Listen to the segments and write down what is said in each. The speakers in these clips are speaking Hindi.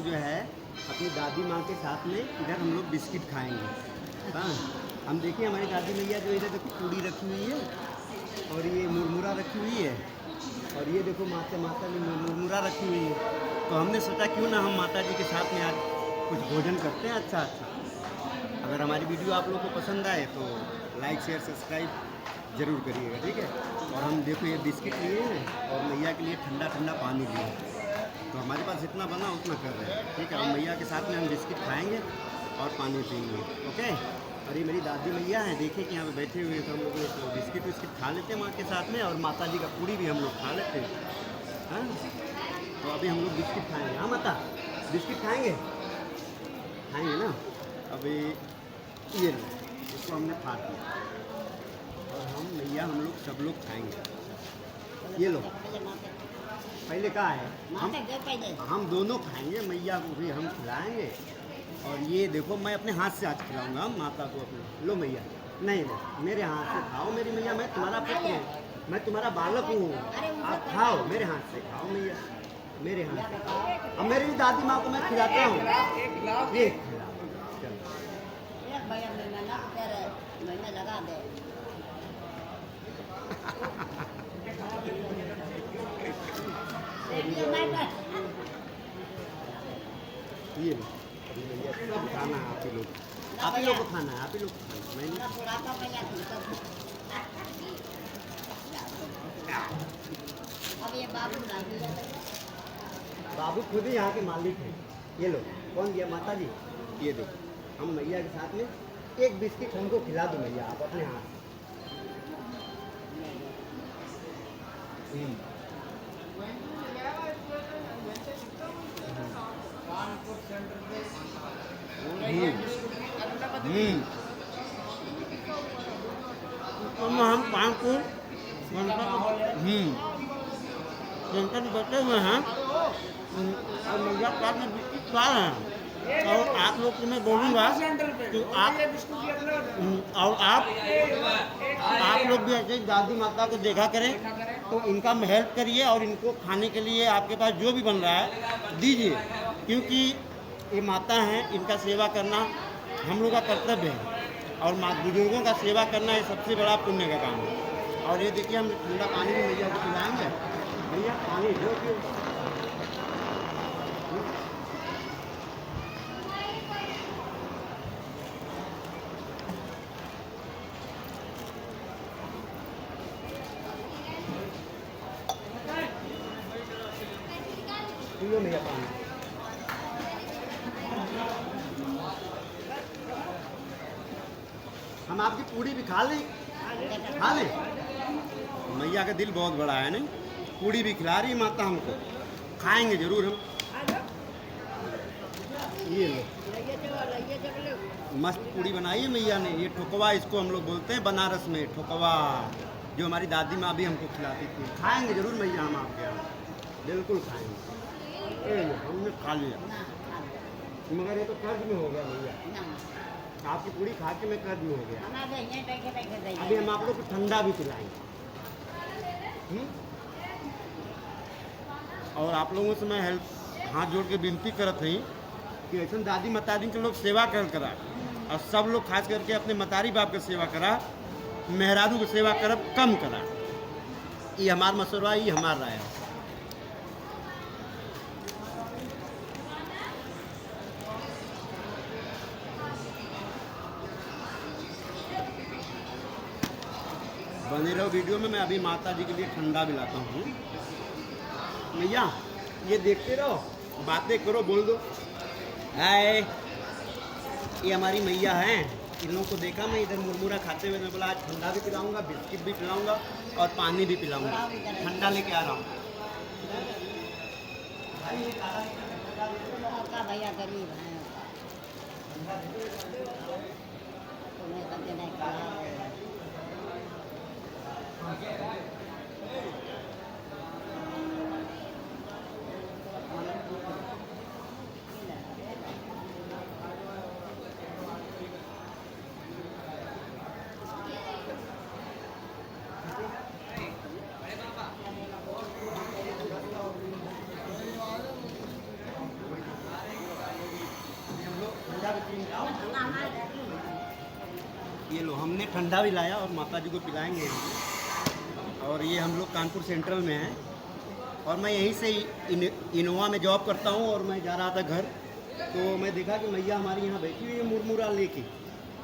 जो है अपनी दादी माँ के साथ में इधर हम लोग बिस्किट खाएंगे। हाँ, हम देखिए हमारी दादी मैया जो इधर देखो पूड़ी रखी हुई है और ये मुरमुरा रखी हुई है और ये देखो माता जी मुरमुरा रखी हुई है। तो हमने सोचा क्यों ना हम माता जी के साथ में आज कुछ भोजन करते हैं अच्छा। अगर हमारी वीडियो आप लोगों को पसंद आए तो लाइक शेयर सब्सक्राइब ज़रूर करिएगा, ठीक है। और हम देखो ये बिस्किट लिए हैं और मैया के लिए ठंडा ठंडा पानी लिए हैं। तो हमारे पास जितना बना उतना कर रहे हैं, ठीक है। और मैया के साथ में हम बिस्किट खाएंगे और पानी पिएंगे, ओके। और ये मेरी दादी मैया हैं, देखिए कि यहाँ पे बैठे हुए हैं। तो हम लोग तो बिस्किट विस्किट खा लेते हैं माँ के साथ में और माता जी का पूड़ी भी हम लोग खा लेते हैं। हाँ, तो अभी हम लोग बिस्किट खाएँगे। हाँ माता, बिस्किट खाएँगे ना। अभी ये लो, इसको हमने फाड़ दिया और हम मैया हम लोग सब लोग खाएंगे। ये लो, पहले कहा है हम दोनों खाएंगे, मैया को भी हम खिलाएंगे। और ये देखो मैं अपने हाथ से आज खिलाऊंगा माता को अपने। लो मैया, नहीं मेरे हाथ से खाओ मेरी मैया, मैं तुम्हारा पुत्र हूँ, मैं तुम्हारा बालक हूँ, आप खाओ मेरे हाथ से, खाओ मैया मेरे हाथ से खाओ। अब मेरी दादी माँ को मैं खिलाता हूँ, ये लगा दे। ये सब खाना है आप ही लोग को खाना है, आप ही लोग को खाना है। अब ये बाबू खुद ही यहाँ के मालिक हैं। ये लो, कौन दिया? माता जी। ये दो, हम मैया के साथ में एक बिस्किट हमको खिला दो मैया, आप अपने हाथ से। तो हम कानपुर सेंटर बैठे हुए हैं और मैया पास में बिस्किट खा रहे हैं। और आप लोग को मैं बोलूँगा कि आप लोग भी ऐसे दादी माता को देखा करें, तो इनका हेल्प करिए और इनको खाने के लिए आपके पास जो भी बन रहा है दीजिए, क्योंकि ये माता हैं, इनका सेवा करना हम लोग का कर्तव्य है। और बुजुर्गों का सेवा करना ये सबसे बड़ा पुण्य का काम है। और ये देखिए हम ठंडा पानी भी मैया को पिलाएंगे। भैया पानी जो पियो मैया पानी। हम आपकी पूड़ी भी खा लें। मैया का दिल बहुत बड़ा है, नहीं? पूड़ी भी खिला रही माता हमको, खाएंगे जरूर हम। ये लो, मस्त पूड़ी बनाई है मैया ने। ये ठोकवा इसको हम लोग बोलते हैं बनारस में, ठोकवा, जो हमारी दादी माँ भी हमको खिलाती थी। खाएंगे जरूर मैया हम आपके यहाँ, बिल्कुल खाएंगे। हमने खा लिया, मगर ये तो कर्ज में हो गया भैया, आपकी पूरी खा के मैं कर्ज में हो गया। अभी हम आप लोग को ठंडा भी पिलाएंगे। और आप लोगों से मैं हाथ जोड़ के विनती करत हई कि ऐसा दादी मतारी के लोग सेवा करा और सब लोग खास करके अपने मतारी बाप के सेवा करा, मेहरारू की सेवा करब कम करा। ये हमार मशवरा, ये हमार राय है। बने रहो वीडियो में। मैं अभी माता जी के लिए ठंडा भी लाता हूँ। मैया ये देखते रहो, बातें करो, बोल दो हाय। ये हमारी मैया हैं, इन लोगों को देखा मैं इधर मुरमुरा खाते हुए, मैं बोला आज ठंडा भी पिलाऊंगा, बिस्किट भी पिलाऊंगा और पानी भी पिलाऊंगा। ठंडा लेके आ रहा हूँ। भैया गरीब हैं। ये लो, हमने ठंडा भी लाया और माता जी को पिलाएंगे यहाँ पे। और ये हम लोग कानपुर सेंट्रल में हैं और मैं यहीं से इनोवा में जॉब करता हूँ और मैं जा रहा था घर, तो मैं देखा कि मैया हमारी यहाँ बैठी हुई है मुरमुरा लेके।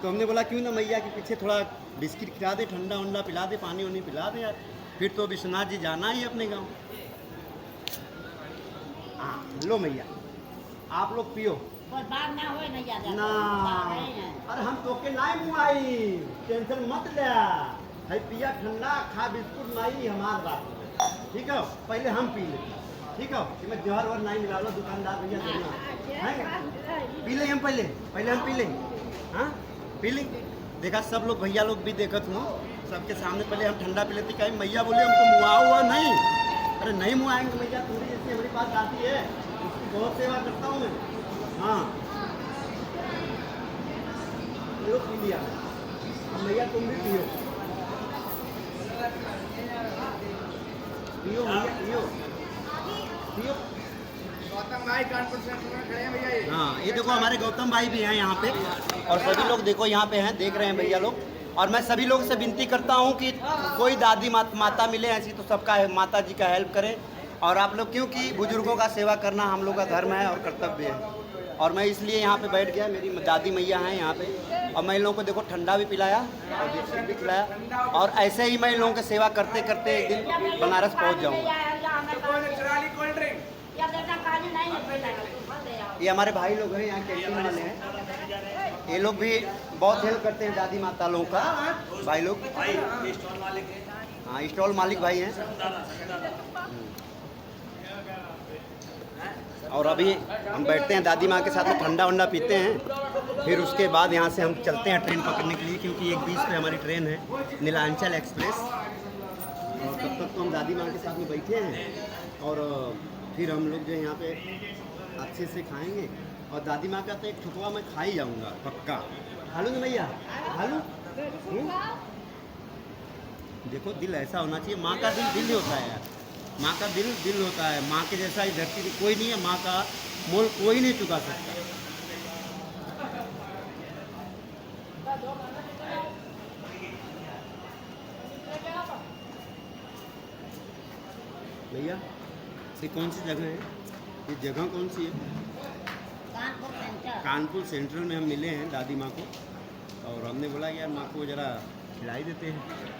तो हमने बोला क्यों ना मैया के पीछे थोड़ा बिस्किट खिला दे, ठंडा वंडा पिला दे, पानी वानी पिला दे यार, फिर तो विश्वनाथ जी जाना ही अपने गाँव। हाँ लो मैया, आप लोग पियो ना। अरे हम तो के नाई मुआई, टेंशन मत ले, है पिया ठंडा, खा बिस्कुट माई हमार बात, ठीक है। पहले हम पी ले, ठीक है, कि मैं जहर वर नहीं मिला लो, दुकानदार भैया देना है, पी ले हम पहले हम पी लें। हाँ पी लें, देखा सब लोग भैया लोग भी देखत हूँ, सबके सामने पहले हम ठंडा पी लेते। कहीं मैया बोले हमको मुआ हुआ नहीं, अरे नहीं मुआएंगे मैया, थोड़ी जैसी हमारी बात आती है, उसकी बहुत सेवा करता हूँ मैं। हाँ लो पी लिया, अब मैया तुम भी पियो, पियो भैया पियो पियो। गौतम भाई कानपुर सेंटर में खड़े हैं भैया ये। हाँ ये देखो हमारे गौतम भाई भी हैं यहाँ पे, और सभी लोग देखो यहाँ पे हैं, देख रहे हैं भैया लोग। और मैं सभी लोग से विनती करता हूँ कि कोई दादी माता मिले ऐसी तो सबका माता जी का हेल्प करें। और आप लोग, क्योंकि बुजुर्गों का सेवा करना हम लोग का धर्म है और कर्तव्य है। और मैं इसलिए यहाँ पे बैठ गया, मेरी दादी मैया हैं यहाँ पे, और मैं इन लोगों को देखो ठंडा भी पिलाया और बिस्किट भी खिलाया। और ऐसे ही मैं इन लोगों की सेवा करते करते एक दिन बनारस पहुँच जाऊँगा। ये हमारे भाई लोग हैं यहाँ कैंटीन वाले हैं, ये लोग भी बहुत हेल्प करते हैं दादी माता लोगों का, भाई लोग। हाँ स्टॉल मालिक भाई हैं। और अभी हम बैठते हैं दादी माँ के साथ में, ठंडा वंडा पीते हैं, फिर उसके बाद यहाँ से हम चलते हैं ट्रेन पकड़ने के लिए, क्योंकि 1:20 पे हमारी ट्रेन है, नीलांचल एक्सप्रेस। और तब तक तो हम दादी माँ के साथ में बैठे हैं और फिर हम लोग जो है यहाँ पे अच्छे से खाएंगे। और दादी माँ का तो एक ठुकवा मैं खा ही जाऊँगा पक्का। हालू ना भैया, हालू। देखो दिल ऐसा होना चाहिए, माँ का दिल दिल होता है यार, माँ का दिल दिल होता है। माँ के जैसा इस धरती पे कोई नहीं है, माँ का मोल कोई नहीं चुका सकता। भैया ये कौन सी जगह है, ये जगह कौन सी है? कानपुर सेंट्रल में हम मिले हैं दादी माँ को, और हमने बोला यार माँ को ज़रा खिलाई देते हैं।